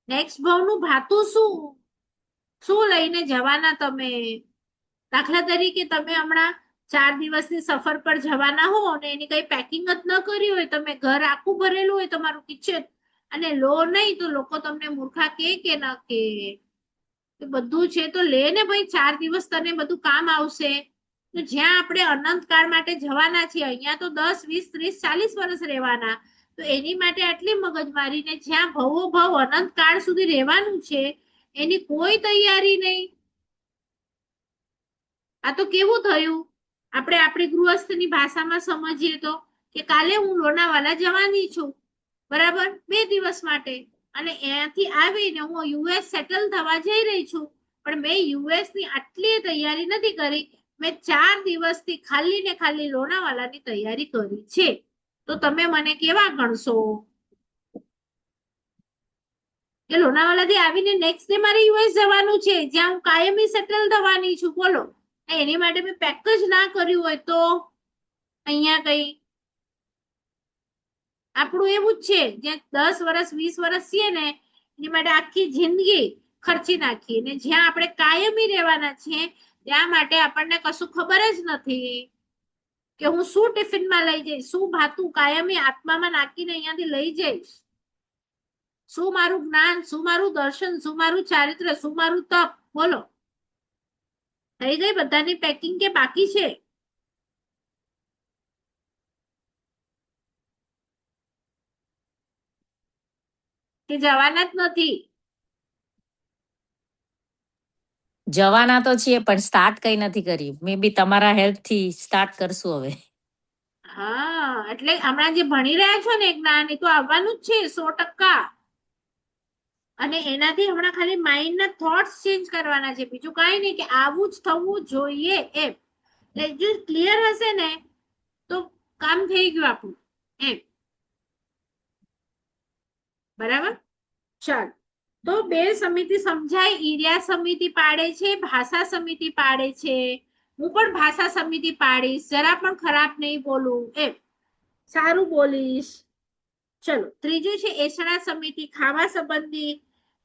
નેક્સ્ટ ભાવનું ભાતું શું લઈને જવાના તમે? દાખલા તરીકે તમે હમણાં 4 દિવસની સફર પર જવાના હો અને એની કઈ પેકિંગ જ ન કરી હોય, તમે ઘર આખું ભરેલું હોય તમારું કિચન, અને લો નહીં તો લોકો તમને મૂર્ખા કે ન કે? બધું છે તો લે ને ભાઈ, 4 દિવસ તને બધું કામ આવશે. તો જ્યાં આપણે અનંતકાળ માટે જવાના છીએ, અહીંયા તો 10, 20, 30, 40 વર્ષ રહેવાના, તો એની માટે આટલી મગજમારીને જ્યાં ભવો ભવ અનંતકાળ સુધી રહેવાનું છે એની કોઈ તૈયારી નહીં. આ તો કેવું થયું? આપણે આપણી ગૃહસ્થની ભાષામાં સમજીએ તો કે કાલે હું લોનાવાલા જવાની છું, બરાબર, 2 દિવસ માટે, અને અહીંયાથી આવીને હું યુએસ સેટલ થવા જઈ રહી છું. પણ મેં યુએસ ની આટલી તૈયારી નથી કરી, મેં 4 દિવસથી ખાલી ને ખાલી લોનાવાલાની તૈયારી કરી છે. તો તમે મને કેવા ગણશો? કે લોનાવાલાથી આવીને નેક્સ્ટ ડે મારે યુએસ જવાનું છે, જ્યાં હું કાયમી સેટલ થવાની છું. બોલો, એની માટે મેં પેક જ ના કર્યું હોય તો અહીંયા કઈ આપણું એવું જ છે, જ્યાં 10 વર્ષ 20 વર્ષ છીએ ને એની માટે આખી જિંદગી ખર્ચી નાખીએ, ને જ્યાં આપણે કાયમી રહેવાના છીએ ત્યાં માટે આપણને કશું ખબર જ નથી કે હું શું ટિફિનમાં લઈ જઈશ, શું ભાતું કાયમી આત્મામાં નાખીને અહીંયાથી લઈ જઈશ, શું મારું જ્ઞાન, શું મારું દર્શન, શું મારું ચારિત્ર, શું મારું તપ. બોલો, થઈ ગઈ બધાની પેકિંગ કે બાકી છે? કે જવાના જ નથી? જવાના તો છીએ પણ સ્ટાર્ટ કઈ નથી કરી. મે બી તમારા હેલ્પ થી સ્ટાર્ટ કરશું હવે. હા, એટલે હમણાં જે ભણી રહ્યા છો ને જ્ઞાન, એ તો આવવાનું જ છે 100%. અને એનાથી હમણાં ખાલી માઇન્ડ ના થોટ્સ ચેન્જ કરવાના છે, બીજું કાંઈ નહીં, કે આવું જ થવું જોઈએ એમ. એટલે જો ક્લિયર હશે ને તો કામ થઈ ગયું આપણું એમ. બરાબર? ચાલો, તો બે સમિતિ સમજાય. ઈર્યા સમિતિ પાડે છે, ભાષા સમિતિ પાડે છે. હું પણ ભાષા સમિતિ પાડીશ, જરા પણ ખરાબ નહીં બોલું એમ, સારું બોલીશ. ચલો, ત્રીજું છે એસણા સમિતિ, ખાવા સંબંધી.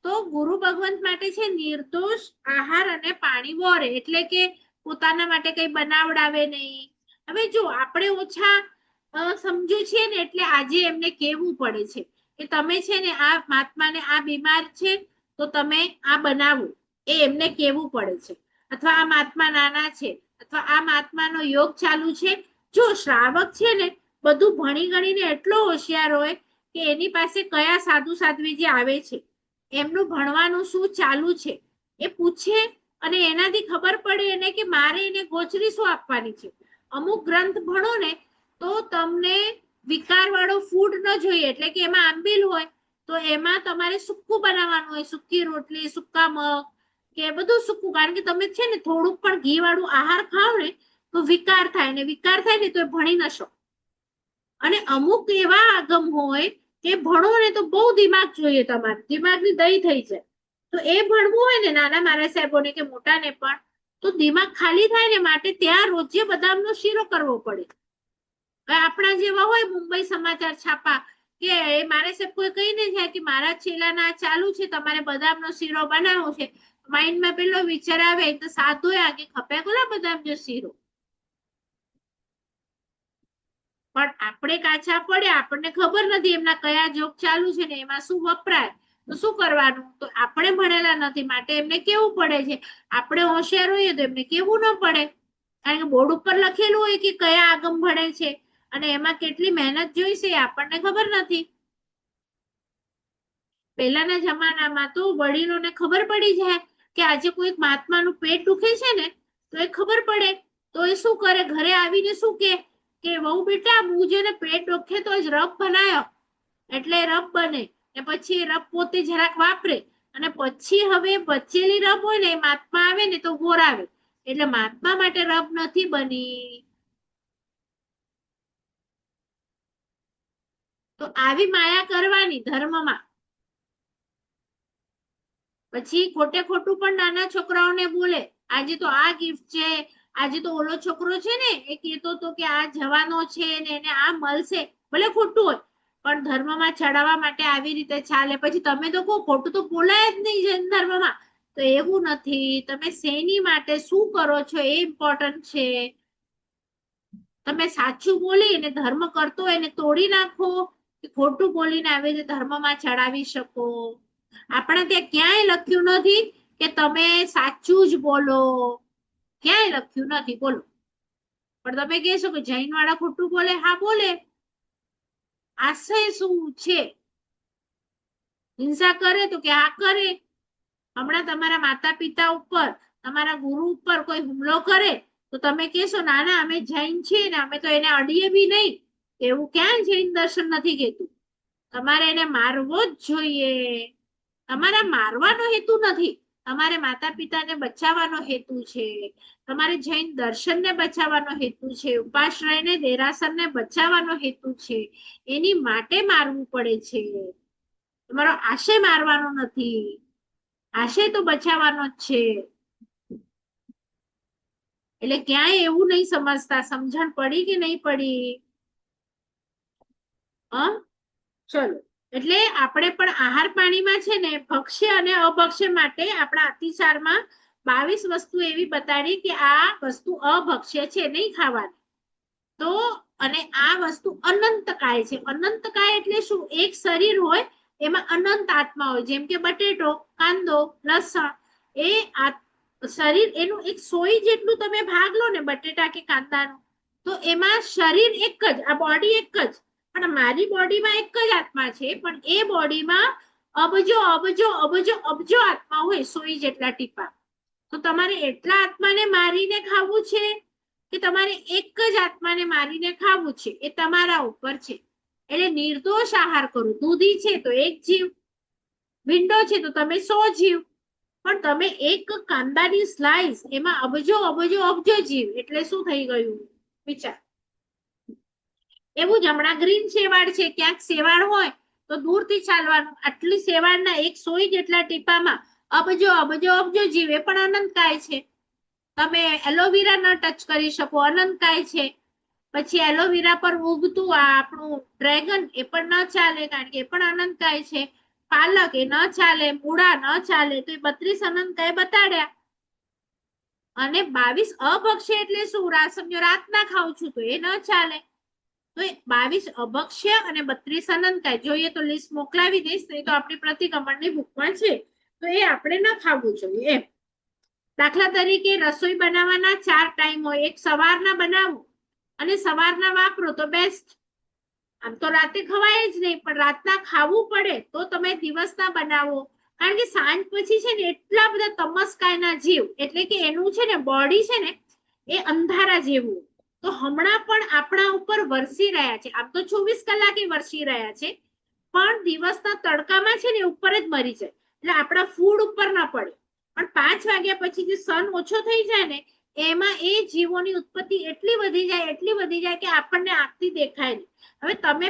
તો ગુરુ ભગવંત માટે છે નિર્દોષ આહાર અને પાણી વોરે, એટલે કે પોતાના માટે કઈ બનાવડાવે નહીં. હવે જો આપણે ઓછા સમજુ છીએ ને, એટલે આજે એમને કેવું પડે છે કે તમે છે ને આ મહાત્માને આ બીમાર છે તો તમે આ બનાવો, એ એમને કેવું પડે છે. અથવા આ મહાત્મા નાના છે, અથવા આ મહાત્માનો યોગ ચાલુ છે. જો શ્રાવક છે ને બધું ભણી ગણીને એટલો હોશિયાર હોય કે એની પાસે કયા સાધુ સાધ્વીજી આવે છે, એમનું ભણવાનું શું ચાલુ છે, એ પૂછે અને એનાથી ખબર પડે એને કે મારે એને ગોચરી શું આપવાની છે. અમુક ગ્રંથ ભણો ને તો તમને વિકાર વાળો ફૂડ ન જોઈએ, એટલે કે એમાં આંબીલ હોય તો એમાં તમારે સુક્કું બનાવવાનું હોય, સુક્કી રોટલી, સુક્કા મગ, કે બધું સુક્કું. કારણ કે તમે છે ને થોડુંક પણ ઘી વાળું આહાર ખાવ ને તો વિકાર થાય, ને વિકાર થાય ને તો એ ભણી ન શકો. અને અમુક એવા આગમ હોય કે ભણો ને તો બહુ દિમાગ જોઈએ, તમારે દિમાગની દહીં થઈ જાય. તો એ ભણવું હોય ને નાના મારા સાહેબોને કે મોટા ને પણ, તો દિમાગ ખાલી થાય ને માટે ત્યાં રોજે બદામનો શીરો કરવો પડે. આપણા જેવા હોય મુંબઈ સમાચાર છાપા કે મારે સાહેબ કોઈ કહીને જાય કે મારા છેલ્લાના ચાલુ છે, તમારે બદામનો શીરો બનાવવો છે, માઇન્ડમાં પેલો વિચાર આવે તો સાદો આગે ખપે કોલા બદામનો શીરો. પણ આપણે કાચા પડે, આપણને ખબર નથી એમના કયા જોક ચાલુ છે ને એમાં શું વપરાય, તો શું કરવાનું? તો આપણે ભણેલા નથી માટે એમને કેવું પડે છે. આપણે હોશિયાર હોઈએ તો એમને કેવું ન પડે, કારણ કે બોર્ડ ઉપર લખેલું હોય કે કયા આગમ ભણે છે અને એમાં કેટલી મહેનત જોઈશે એ આપણને ખબર નથી. પહેલાના જમાનામાં તો વડીલોને ખબર પડી જાય કે આજે કોઈ મહાત્માનું પેટ દુખે છે ને, તો એ ખબર પડે તો એ શું કરે, ઘરે આવીને શું કે વહુ બેટા મુજે પેટ દુખે તો જ રબ બનાયો, એટલે રબ બને. ને પછી રબ પોતે જરાક વાપરે, અને પછી હવે બચેલી રબ હોય ને મહાત્મા આવે ને તો ગોરાવે, એટલે મહાત્મા માટે રબ નથી બની. તો આવી માયા કરવાની ધર્મમાં. પછી ખોટે ખોટું પણ નાના છોકરાઓને બોલે, આજે તો આ ગિફ્ટ છે, આજે તો ઓલો છોકરો છે ને એ કહેતો તો કે આ જવાનો છે ને એને આ મળશે, ભલે ખોટું હોય પણ ધર્મમાં ચડાવવા માટે આવી રીતે ચાલે. પછી તમે તો કહો ખોટું તો બોલાય જ નહીં જૈન ધર્મમાં, તો એવું નથી. તમે શેની માટે શું કરો છો એ ઇમ્પોર્ટન્ટ છે. તમે સાચું બોલી અને ધર્મ કરતો એને તોડી નાખો, કે ખોટું બોલીને આવી રીતે ધર્મમાં ચડાવી શકો. આપણે ત્યાં ક્યાંય લખ્યું નથી કે તમે સાચું જ બોલો, ક્યાંય લખ્યું નથી, બોલો. પણ તમે કહેશો કે જૈન વાળા ખોટું બોલે, હા બોલે. આશય શું છે? હિંસા કરે તો કે હા કરે. હમણાં તમારા માતા પિતા ઉપર, તમારા ગુરુ ઉપર કોઈ હુમલો કરે તો તમે કહેશો ના ના અમે જૈન છીએ ને અમે તો એને અડીએ બી નહીં. એવું ક્યાંય જૈન દર્શન નથી કહેતું. તમારે એને મારવો જ જોઈએ. તમારા મારવાનો હેતુ નથી, તમારે માતા પિતાને બચાવવાનો હેતુ છે, તમારે જૈન દર્શનને બચાવવાનો હેતુ છે, ઉપાશ્રયને દેરાસરને બચાવવાનો હેતુ છે, એની માટે મારવું પડે છે. તમારો આશય મારવાનો નથી, આશય તો બચાવવાનો જ છે. એટલે ક્યાંય એવું નહીં સમજતા. સમજણ પડી કે નહીં પડી? ચલો, એટલે આપણે પણ આહાર પાણીમાં છે ને ભક્ષ્ય અને અભક્ષ્ય માટે આપણા અતિસારમાં 22 વસ્તુ એવી બતાડી કે આ વસ્તુ અભક્ષ્ય છે, નહીં ખાવાની. તો અને આ વસ્તુ અનંતકાય છે. અનંતકાય એટલે શું? એક શરીર હોય એમાં અનંત આત્મા હોય, જેમ કે બટેટો, કાંદો, લસણ, એ શરીર એનું એક સોય જેટલું તમે ભાગ લો ને બટેટા કે કાંદાનો, તો એમાં શરીર એક જ, આ બોડી એક જ, પણ મારી બોડીમાં એક જ આત્મા છે, પણ એ બોડીમાં અબજો અબજો અબજો અબજો આત્મા હોય, સોય જેટલા ટીપા. તો તમારે એટલા આત્માને મારીને ખાવું છે કે તમારે એક જ આત્માને મારીને ખાવું છે, એ તમારા ઉપર છે. એટલે નિર્દોષ આહાર કરો. દૂધી છે તો એક જીવ, ભીંડો છે તો તમે 100 જીવ, પણ તમે એક કાંદાની સ્લાઇસ એમાં અબજો અબજો અબજો જીવ, એટલે શું થઈ ગયું વિચાર. એવું જ હમણાં ગ્રીન શેવાળ છે, ક્યાંક શેવાળ હોય તો દૂરથી ચાલવાનું, આટલી શેવાળના એક સોય જેટલા ટીપામાં અબજો અબજો અબજો જીવ, એ પણ અનંતકાય છે. તમે એલોવેરા ન ટચ કરી શકો, અનંતકાય છે. પછી એલોવેરા પર ઉગતું આ આપણું ડ્રેગન, એ પણ ન ચાલે, કારણ કે એ પણ અનંતકાય છે. પાલક એ ન ચાલે, મૂળા ન ચાલે, તો એ 32 અનંતકાય બતાડ્યા. અને 22 અભક્ષ્ય એટલે શું? સમજો રાતના ખાઉં છું તો એ ન ચાલે. તો એ 22 અભક્ષ્ય અને 32 અનંતકાય. જોઈએ તો લિસ્ટ મોકલાવી દઈશ, નહીં તો આપણી પ્રતિક્રમણની બુકમાં છે, તો એ આપણે ન ખાવું જોઈએ એમ. દાખલા તરીકે રસોઈ બનાવવાના 4 ટાઈમ હોય, એક સવારના બનાવો અને સવારના વાપરો તો બેસ્ટ. આમ તો રાતે ખવાય જ નહીં, પણ રાતના ખાવું પડે તો તમે દિવસના બનાવો. કારણ કે સાંજ પછી છે ને એટલા બધા તમસ્કાયના જીવ, એટલે કે એનું છે ને બોડી છે ને એ અંધારા જેવું, તો હમણાં પણ આપણા ઉપર વરસી રહ્યા છે. આમ તો 24 કલાકે વરસી રહ્યા છે, પણ દિવસના તડકામાં છે ને ઉપર જ મરી જાય, એટલે આપણા ફૂડ ઉપર ના પડે. પણ 5 વાગ્યા પછી જે સન ઓછો થઈ જાય ને, એમાં એ જીવોની ઉત્પત્તિ એટલી વધી જાય કે આપણને આંખથી દેખાય નહીં. હવે તમે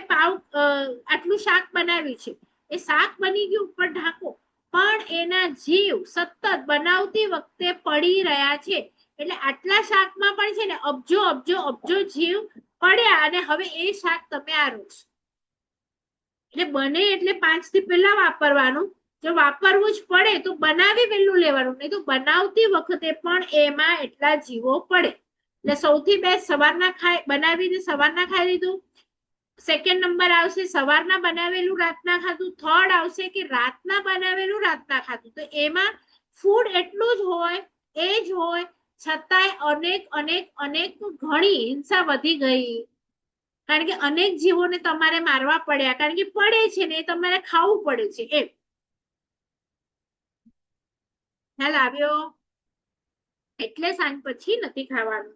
આટલું શાક બનાવ્યું છે, એ શાક બની ગયું, ઉપર ઢાંકો, પણ એના જીવ સતત બનાવતી વખતે પડી રહ્યા છે. એટલે આટલા શાકમાં પણ છે ને અબજો અબજો અબજો જીવ પડ્યા, અને હવે એ શાક તમે આ રોજ. એટલે બને એટલે 5 થી પહેલા વાપરવાનું. જો વાપરવું જ પડે તો બનાવી વહેલું લેવાનું, નહીં તો બનાવતી વખતે પણ એમાં એટલા જીવો પડે. એટલે સૌથી બેસ્ટ સવારના બનાવીને સવારના ખાઈ લીધું. સેકન્ડ નંબર આવશે સવારના બનાવેલું રાતના ખાધું. થર્ડ આવશે કે રાતના બનાવેલું રાતના ખાધું. તો એમાં ફૂડ એટલું જ હોય, એ જ હોય, છતાંય અનેક અનેક અનેક ઘણી હિંસા વધી ગઈ. કારણ કે અનેક જીવોને તમારે મારવા પડ્યા, કારણ કે પડે છે ને એ તમારે ખાવું પડે છે એમ. ખ્યાલ આવ્યો? એટલે સાંજ પછી નથી ખાવાનું.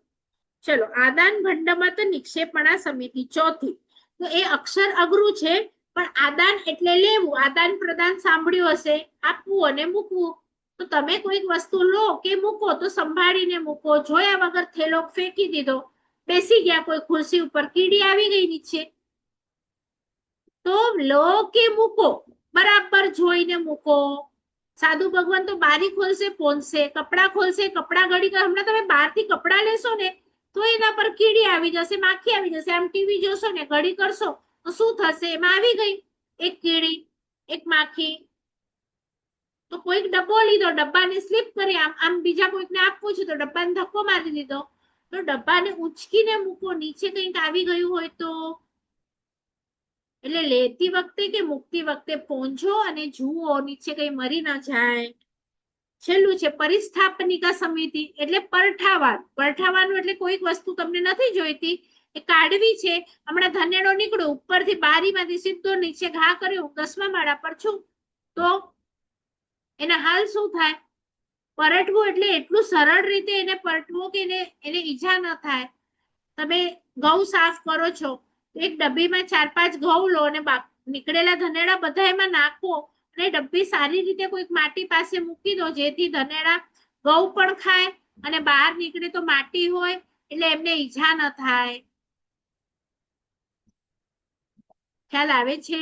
ચલો, આદાન ભંડમત નિક્ષેપણા સમિતિ ચોથી. તો એ અક્ષર અઘરું છે, પણ આદાન એટલે લેવું. આદાન પ્રદાન સાંભળ્યું હશે, આપવું અને મૂકવું. તો તમે કોઈક વસ્તુ લો કે મૂકો તો સંભાળીને મૂકો. જોયા વગર થેલો ફેંકી દીધો, બેસી ગયા કોઈ ખુરશી ઉપર, કીડી આવી ગઈ નીચે, તો લો કે મૂકો બરાબર જોઈને મૂકો. સાધુ ભગવાન તો બારી ખોલશે પોંછશે, કપડા ખોલશે કપડા ઘડી. હમણાં તમે બહારથી કપડા લેશો ને તો એના પર કીડી આવી જશે, માખી આવી જશે. આમ ટીવી જોશો ને ઘડી કરશો તો શું થશે? એમાં આવી ગઈ એક કીડી, એક માખી. તો કોઈક ડબ્બો લીધો, ડબ્બાને સ્લીપ કરી, આમ આમ બીજા કોઈકને આપવું છે તો ડબ્બાને ધક્કો મારી દીધો, તો ડબ્બાને ઉંચકીને મૂકો. નીચે કંઈક આવી ગયું હોય તો. એટલે લેતી વખતે કે મૂકતી વખતે પહોંચો અને જુઓ નીચે કઈ મરી ના જાય. છેલ્લું છે પરિસ્થાપનિકા સમિતિ, એટલે પરઠાવાન. પરઠાવાનું એટલે કોઈક વસ્તુ તમને નથી જોઈતી, એ કાઢવી છે. હમણાં ધનેડો નીકળ્યો, ઉપરથી બારીમાંથી સીધો નીચે ઘા કર્યો, 10મા માળા પર છું, તો એના હાલ શું થાય? પરટવું એટલે એટલું સરળ રીતે એને પરટવું કે એને ઈજા ન થાય. તમે ઘઉં સાફ કરો છો, એક ડબ્બીમાં 4-5 ઘઉં લો અને નીકળેલા ધનેડા બધા એમાં નાખો, અને ડબ્બી સારી રીતે કોઈક માટી પાસે મૂકી દો, જેથી ધનેડા ઘઉં પણ ખાય અને બહાર નીકળે તો માટી હોય એટલે એમને ઈજા ન થાય. ખ્યાલ આવે છે?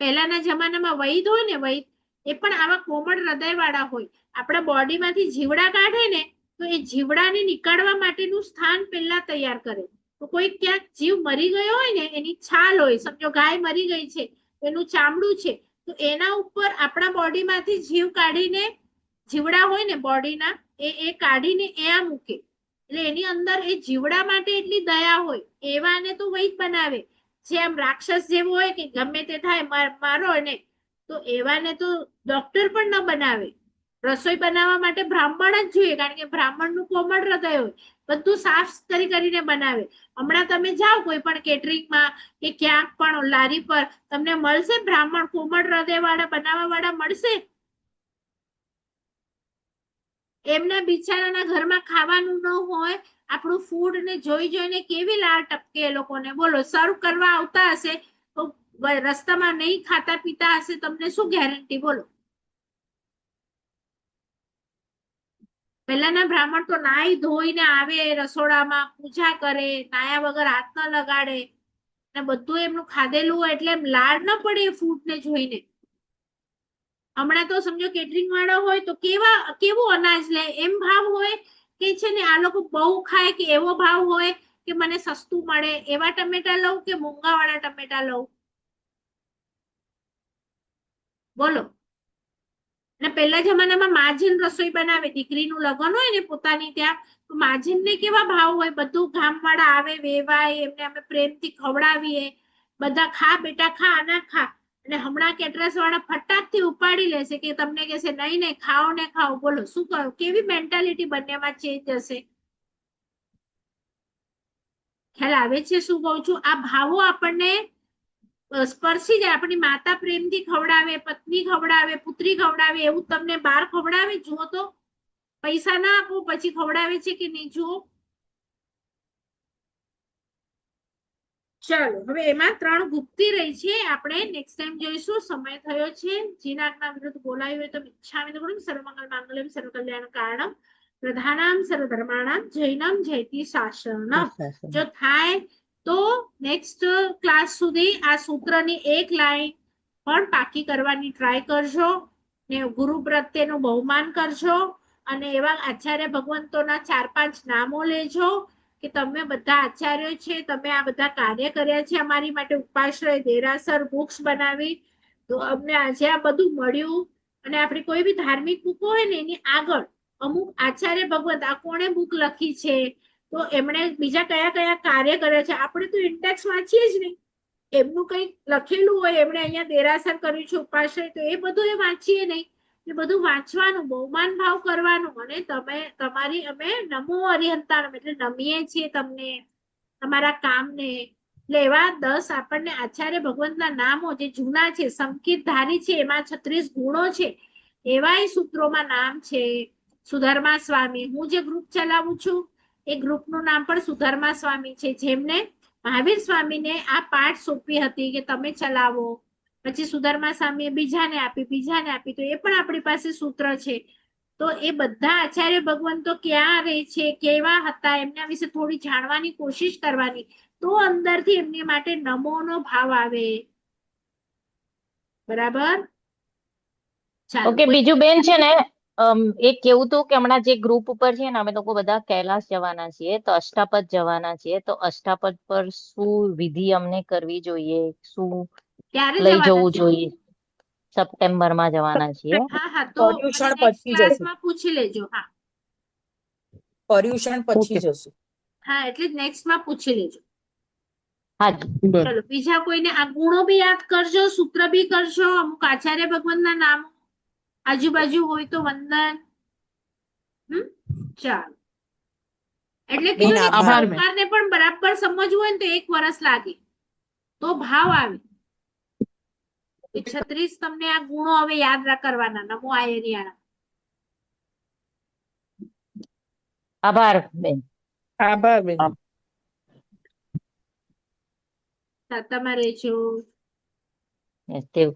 પહેલાના જમાનામાં વૈદ હોય ને, વૈદ એ પણ આવા કોમળ હૃદય વાળા હોય. આપણા બોડીમાંથી જીવડા કાઢે ને તો એ જીવડાને નીકાળવા માટેનું સ્થાન પહેલા તૈયાર કરે. તો કોઈ ક્યાંક જીવ મરી ગયો હોય ને, એની છાલ હોય, સમજો ગાય મરી ગઈ છે, એનું ચામડું છે, તો એના ઉપર આપણા બોડીમાંથી જીવ કાઢીને, જીવડા હોય ને બોડીના, એ કાઢીને એ મૂકે. એટલે એની અંદર એ જીવડા માટે એટલી દયા હોય, એવાને તો વૈદ બનાવે. જે આમ રાક્ષસ જેવો હોય કે ગમે તે થાય મારો એને, તો એવાને તો ડોક્ટર પણ ન બનાવે. રસોઈ બનાવવા માટે બ્રાહ્મણ જ જોઈએ, કારણ કે બ્રાહ્મણનું કોમળ હૃદય હોય, બધું સાફ કરીને બનાવે. હમણાં તમે જાઓ કોઈ પણ કેટરિંગમાં કે ક્યાંક પણ લારી પર, તમને મળશે બ્રાહ્મણ કોમળ હૃદય વાળા બનાવવા વાળા મળશે? એમના બિચારાના ઘરમાં ખાવાનું ન હોય, આપણું ફૂડ ને જોઈ જોઈને કેવી લાળ ટપકે એ લોકોને. બોલો, સર્વ કરવા આવતા હશે તો રસ્તામાં નહીં ખાતા પીતા હશે, તમને શું ગેરંટી? બોલો. પહેલાના બ્રાહ્મણ તો નાઈ ધોઈને આવે રસોડામાં, પૂજા કરે, નાયા વગર હાથ ન લગાડે, ને બધું એમનું ખાધેલું હોય એટલે એમ લાડ ન પડે એ ફૂડ ને જોઈને. હમણાં તો સમજો કેટરિંગ વાળા હોય તો કેવું અનાજ લે, એમ ભાવ હોય કે છે ને આ લોકો બહુ ખાય, કે એવો ભાવ હોય કે મને સસ્તું મળે એવા ટમેટા લઉં કે મોંઘા વાળા ટમેટા લઉં? બોલો. અને પહેલા જમાનામાં માજીન રસોઈ બનાવે, દીકરીનું લગ્ન હોય ને પોતાની ત્યાં, તો માજીન ને કેવા ભાવ હોય, બધું ગામ વાળા આવે, વેવાય, એમને અમે પ્રેમથી ખવડાવીએ, બધા ખા બેટા ખા, આના ખા. અને હમણાં કેટરસ વાળા ફટાકથી ઉપાડી લેશે કે તમને કહેશે નહીં નહીં ખાઓ ને ખાઓ. બોલો શું કરો? કેવી મેન્ટાલિટી બંનેમાં ચેન્જ હશે? ખ્યાલ આવે છે શું કહું છું? આ ભાવો આપણને સ્પર્શી જાય. આપણી માતા પ્રેમથી ખવડાવે, પત્ની ખવડાવે, પુત્રી ખવડાવે, એવું તમને બાર ખવડાવે? જુઓ તો, પૈસા ના આપો પછી ખવડાવે છે કે નહીં, જુઓ. ચલો, હવે એમાં 3 ગુપ્તી રહી છે, આપણે નેક્સ્ટ ટાઈમ જોઈશું. સમય થયો છે. જીનાજ્ઞા વિરુદ્ધ બોલાયું હોય તો મિચ્છામિ દુક્કડમ, સર્વમંગલ માંગલ્યમ, સર્વકલ્યાણ કારણમ, પ્રધાનામ સર્વધર્માણામ, જૈનમ જયતિ શાસનમ. જો થાય તો નેક્સ્ટ ક્લાસ સુધી આ સૂત્રની એક લાઈન પણ પાકી કરવાની ટ્રાય કરજો, ને ગુરુ પ્રત્યેનું બહુમાન કરજો, અને એવા આચાર્ય ભગવંતોના 4-5 નામો લેજો કે તમે બધા આચાર્યો છે, તમે આ બધા કાર્ય કર્યા છે અમારી માટે, ઉપાશ્રય, દેરાસર, બુક્સ બનાવી, તો અમને આજે આ બધું મળ્યું. અને આપણી કોઈ બી ધાર્મિક બુકો હોય ને એની આગળ અમુક આચાર્ય ભગવંત આ કોણે બુક લખી છે, તો એમણે બીજા કયા કયા કાર્ય કર્યા છે, આપણે તો ઇન્ડેક્સ વાંચીએ જ નહીં. એમનું કંઈક લખેલું હોય, એમણે અહીંયા દેરાસર કર્યું છે, ઉપાશ્રય, તો એ બધું એ વાંચીએ નહીં. એ બધું વાંચવાનું, બહુમાન ભાવ કરવાનું. અને તમારી અમે નમો અરિહંતાણમ એટલે નમીએ છીએ તમને, તમારા કામને. એટલે એવા 10 આપણને આચાર્ય ભગવંતના નામો જે જૂના છે, સંકીર્તધારી છે, એમાં 36 ગુણો છે, એવાય સૂત્રોમાં નામ છે. સુધર્મા સ્વામી, હું જે ગ્રુપ ચલાવું છું એ ગ્રુપનું નામ પણ સુધર્મા સ્વામી છે, જેમને મહાવીર સ્વામીને આ પાઠ સોંપી હતી કે તમે ચલાવો. પછી સુધર્મા સ્વામીએ બીજાને આપી, તો એ પણ આપણી પાસે સૂત્ર છે. તો એ બધા આચાર્ય ભગવંતો ક્યાં રહે છે, કેવા હતા, એમના વિશે થોડી જાણવાની કોશિશ કરવાની, તો અંદરથી એમની માટે નમોનો ભાવ આવે. બરાબર? ચાલો. ઓકે, બીજું બેન છે ને, એક કેવું હતું કે હમણાં જે ગ્રુપ ઉપર છે ને અમે લોકો બધા કૈલાસ જવાના છીએ, તો અષ્ટાપદ જવાના છીએ, તો અષ્ટાપદ પર શું વિધિ અમને કરવી જોઈએ, શું ક્યારે લઈ જવાના જવું છે? જોઈએ? સપ્ટેમ્બરમાં જવાના છીએ. હા, તો પર્યુષણ નેક્સ્ટ પછી જશું. ક્લાસમાં પૂછી લેજો. હા પર્યુષણ પછી ઓકે. જશું. હા, એટલે નેક્સ્ટમાં પૂછી લેજો. હાજી. ચલો, બીજા કોઈને આ ગુણો બી યાદ કરજો, સૂત્ર બી કરજો, અમુક આચાર્ય ભગવાનના નામ આજુબાજુ હોય તો વંદન. ચાલો. એટલે બેન, કીધું ને, આભાર. સંસ્કારને પણ બરાબર સમજવું હોય ને તો 1 વર્ષ લાગે, તો ભાવ આવે. 36 તમને આ ગુણો હવે યાદ કરવાના. નમો આયરિયાણા. આભાર બેન. આભાર બેન. તમારે જો Yes, દેવ